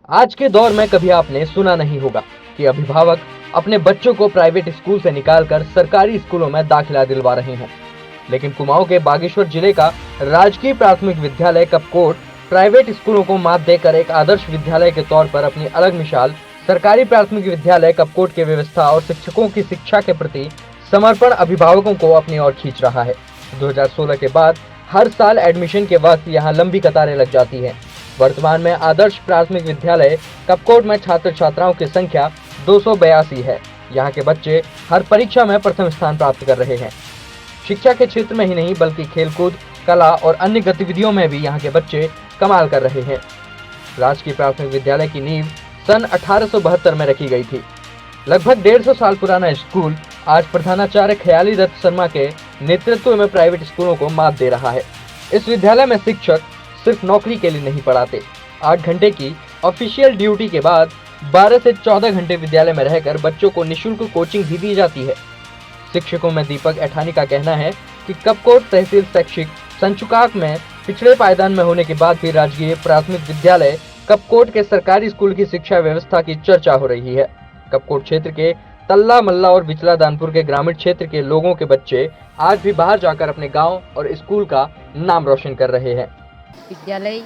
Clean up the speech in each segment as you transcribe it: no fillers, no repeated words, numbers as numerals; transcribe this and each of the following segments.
आज के दौर में कभी आपने सुना नहीं होगा कि अभिभावक अपने बच्चों को प्राइवेट स्कूल से निकालकर सरकारी स्कूलों में दाखिला दिलवा रहे हों। लेकिन कुमाऊं के बागेश्वर जिले का राजकीय प्राथमिक विद्यालय कपकोट प्राइवेट स्कूलों को मात देकर एक आदर्श विद्यालय के तौर पर अपनी अलग मिसाल सरकारी प्राथमिक विद्यालय कपकोट के व्यवस्था और शिक्षकों की शिक्षा के प्रति समर्पण अभिभावकों को अपनी ओर खींच रहा है। 2016 के बाद हर साल एडमिशन के वक्त यहाँ लंबी कतारें लग जाती हैं। वर्तमान में आदर्श प्राथमिक विद्यालय कपकोट में छात्र छात्राओं की संख्या 282 है। यहाँ के बच्चे हर परीक्षा में प्रथम स्थान प्राप्त कर रहे हैं। शिक्षा के क्षेत्र में ही नहीं बल्कि खेलकूद, कला और अन्य गतिविधियों में भी यहाँ के बच्चे कमाल कर रहे हैं। राजकीय प्राथमिक विद्यालय की नींव सन 1872 में रखी गई थी। लगभग 150 साल पुराना स्कूल आज प्रधानाचार्य ख्याली दत्त शर्मा के नेतृत्व में प्राइवेट स्कूलों को मात दे रहा है। इस विद्यालय में शिक्षक सिर्फ नौकरी के लिए नहीं पढ़ाते। 8 घंटे की ऑफिशियल ड्यूटी के बाद 12 से 14 घंटे विद्यालय में रहकर बच्चों को निःशुल्क कोचिंग भी दी जाती है। शिक्षकों में दीपक ऐठानी का कहना है कि कपकोट तहसील शैक्षिक संचुकाक में पिछड़े पायदान में होने के बाद भी राजकीय प्राथमिक विद्यालय कपकोट के सरकारी स्कूल की शिक्षा व्यवस्था की चर्चा हो रही है। कपकोट क्षेत्र के तल्ला मल्ला और बिचला दानपुर के ग्रामीण क्षेत्र के लोगों के बच्चे आज भी बाहर जाकर अपने गांव और स्कूल का नाम रोशन कर रहे हैं। विद्यालय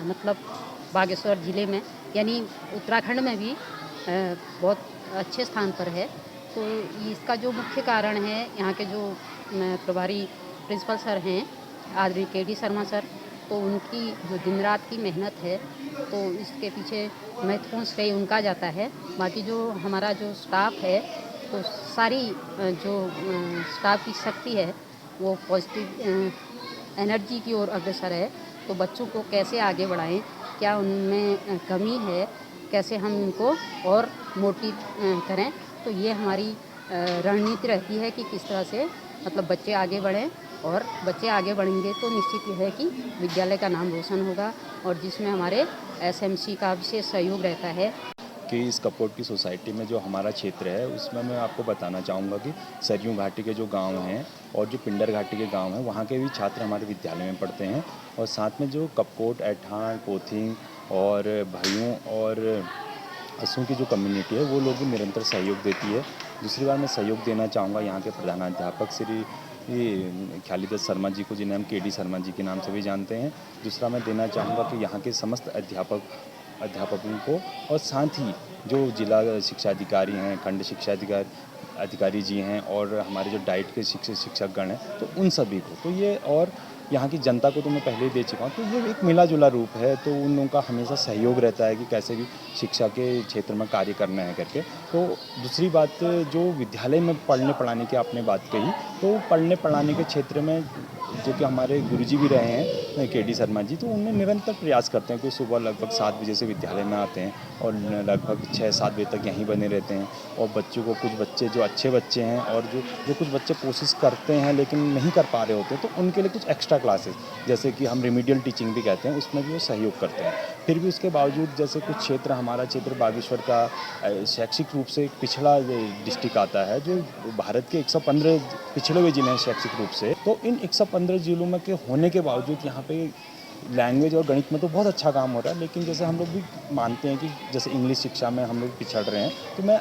मतलब बागेश्वर जिले में यानी उत्तराखंड में भी बहुत अच्छे स्थान पर है। तो इसका जो मुख्य कारण है, यहाँ के जो प्रभारी प्रिंसिपल सर हैं आदरणीय के.डी. शर्मा सर, तो उनकी जो दिन रात की मेहनत है, तो इसके पीछे महत्वपूर्ण श्रेय उनका जाता है। बाकी जो हमारा जो स्टाफ है, तो सारी जो स्टाफ की शक्ति है वो पॉजिटिव एनर्जी की ओर अग्रसर है। तो बच्चों को कैसे आगे बढ़ाएं, क्या उनमें कमी है, कैसे हम उनको और मोटिव करें, तो ये हमारी रणनीति रहती है कि किस तरह से मतलब बच्चे आगे बढ़ें। और बच्चे आगे बढ़ेंगे तो निश्चित है कि विद्यालय का नाम रोशन होगा, और जिसमें हमारे एसएमसी का विशेष सहयोग रहता है। कि इस कपकोट की सोसाइटी में जो हमारा क्षेत्र है उसमें मैं आपको बताना चाहूँगा कि सरयू घाटी के जो गांव हैं और जो पिंडर घाटी के गांव हैं, वहाँ के भी छात्र हमारे विद्यालय में पढ़ते हैं। और साथ में जो कपकोट, ऐठान, पोथिंग और भाइयों और असू की जो कम्युनिटी है वो लोग भी निरंतर सहयोग देती है। दूसरी बार मैं सहयोग देना चाहूँगा यहाँ के प्रधानाध्यापक श्री ख्याली दत्त शर्मा जी को, जिन्हें हम के.डी. शर्मा जी के नाम से भी जानते हैं। दूसरा मैं देना चाहूँगा कि यहाँ के समस्त अध्यापकों को, और साथ ही जो जिला शिक्षा अधिकारी हैं, खंड शिक्षा अधिकारी जी हैं और हमारे जो डाइट के शिक्षकगण हैं, तो उन सभी को, तो ये और यहाँ की जनता को तो मैं पहले ही दे चुका हूँ। तो ये एक मिला जुला रूप है। तो उन लोगों का हमेशा सहयोग रहता है कि कैसे भी शिक्षा के क्षेत्र में कार्य करना है करके। तो दूसरी बात, जो विद्यालय में पढ़ने पढ़ाने की आपने बात कही, तो पढ़ने पढ़ाने के क्षेत्र में जो कि हमारे गुरुजी भी रहे हैं के.डी. शर्मा जी, तो उन्हें निरंतर प्रयास करते हैं कि सुबह लगभग 7 बजे से विद्यालय में आते हैं और लगभग 6-7 बजे तक यहीं बने रहते हैं। और बच्चों को, कुछ बच्चे जो अच्छे बच्चे हैं और जो कुछ बच्चे कोशिश करते हैं लेकिन नहीं कर पा रहे होते, तो उनके लिए कुछ एक्स्ट्रा क्लासेस, जैसे कि हम रिमीडियल टीचिंग भी कहते हैं, उसमें भी वो सहयोग करते हैं। फिर भी उसके बावजूद जैसे कुछ क्षेत्र, हमारा क्षेत्र बागेश्वर का शैक्षिक रूप से एक पिछड़ा डिस्ट्रिक्ट आता है, जो भारत के 115 पिछड़े हुए जिले हैं शैक्षिक रूप से। तो इन 115 जिलों में के होने के बावजूद यहाँ पे लैंग्वेज और गणित में तो बहुत अच्छा काम हो रहा है, लेकिन जैसे हम लोग भी मानते हैं कि जैसे इंग्लिश शिक्षा में हम लोग पिछड़ रहे हैं, तो मैं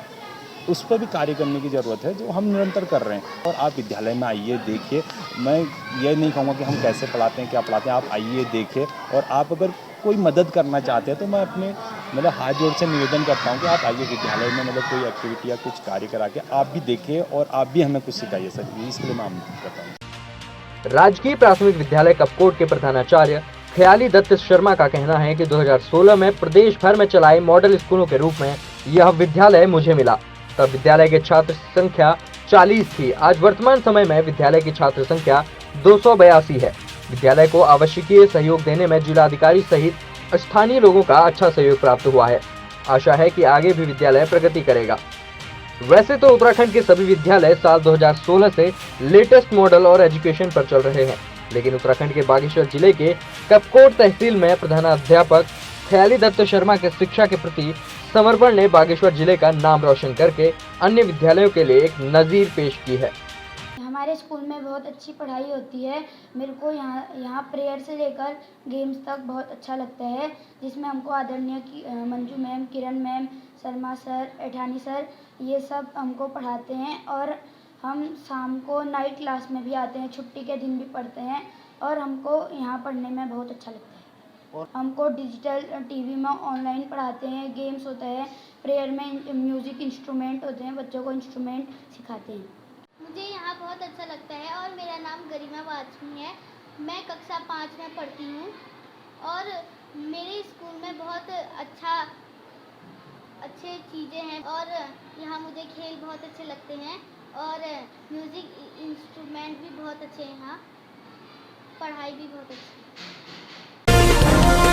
उस पर भी कार्य करने की ज़रूरत है, जो हम निरंतर कर रहे हैं। और आप विद्यालय में आइए, देखिए। मैं ये नहीं कहूँगा कि हम कैसे पढ़ाते हैं, क्या पढ़ाते हैं, आप आइए, देखिए। और आप अगर कोई मदद करना चाहते हैं तो मैं अपने मतलब हाथ जोड़ से निवेदन करता हूँ कि आप आइए विद्यालय में, मतलब कोई एक्टिविटी या कुछ कार्य करा के आप भी देखिए और आप भी हमें कुछ सिखाइए सर। इसके लिए मैं आमंत्रित करता हूँ। राजकीय प्राथमिक विद्यालय कपकोट के प्रधानाचार्य ख्याली दत्त शर्मा का कहना है कि 2016 में प्रदेश भर में चलाए मॉडल स्कूलों के रूप में यह विद्यालय मुझे मिला। तब विद्यालय के छात्र संख्या 40 थी। आज वर्तमान समय में विद्यालय की छात्र संख्या 282 है। विद्यालय को आवश्यकीय सहयोग देने में जिलाधिकारी सहित स्थानीय लोगों का अच्छा सहयोग प्राप्त हुआ है। आशा है कि आगे भी विद्यालय प्रगति करेगा। वैसे तो उत्तराखंड के सभी विद्यालय साल 2016 से लेटेस्ट मॉडल और एजुकेशन पर चल रहे हैं, लेकिन उत्तराखंड के बागेश्वर जिले के कपकोट तहसील में प्रधानाध्यापक ख्याली दत्त शर्मा के शिक्षा के प्रति समर्पण ने बागेश्वर जिले का नाम रोशन करके अन्य विद्यालयों के लिए एक नजीर पेश की है। हमारे स्कूल में बहुत अच्छी पढ़ाई होती है। मेरे को यहाँ प्रेयर से लेकर गेम्स तक बहुत अच्छा लगता है, जिसमें हमको आदरणीय मंजू मैम, किरण मैम, शर्मा सर, एठानी सर ये सब हमको पढ़ाते हैं। और हम शाम को नाइट क्लास में भी आते हैं, छुट्टी के दिन भी पढ़ते हैं और हमको यहाँ पढ़ने में बहुत अच्छा लगता है। और हमको डिजिटल टीवी में ऑनलाइन पढ़ाते हैं, गेम्स होता है, प्रेयर में म्यूज़िक इंस्ट्रूमेंट होते हैं, बच्चों को इंस्ट्रूमेंट सिखाते हैं। मुझे यहाँ बहुत अच्छा लगता है और मेरा नाम गरिमा वाजपेयी है। मैं कक्षा 5 में पढ़ती हूँ और मेरे स्कूल में बहुत अच्छे चीज़ें हैं और यहाँ मुझे खेल बहुत अच्छे लगते हैं और म्यूज़िक इंस्ट्रूमेंट भी बहुत अच्छे हैं यहाँ, पढ़ाई भी बहुत अच्छी है।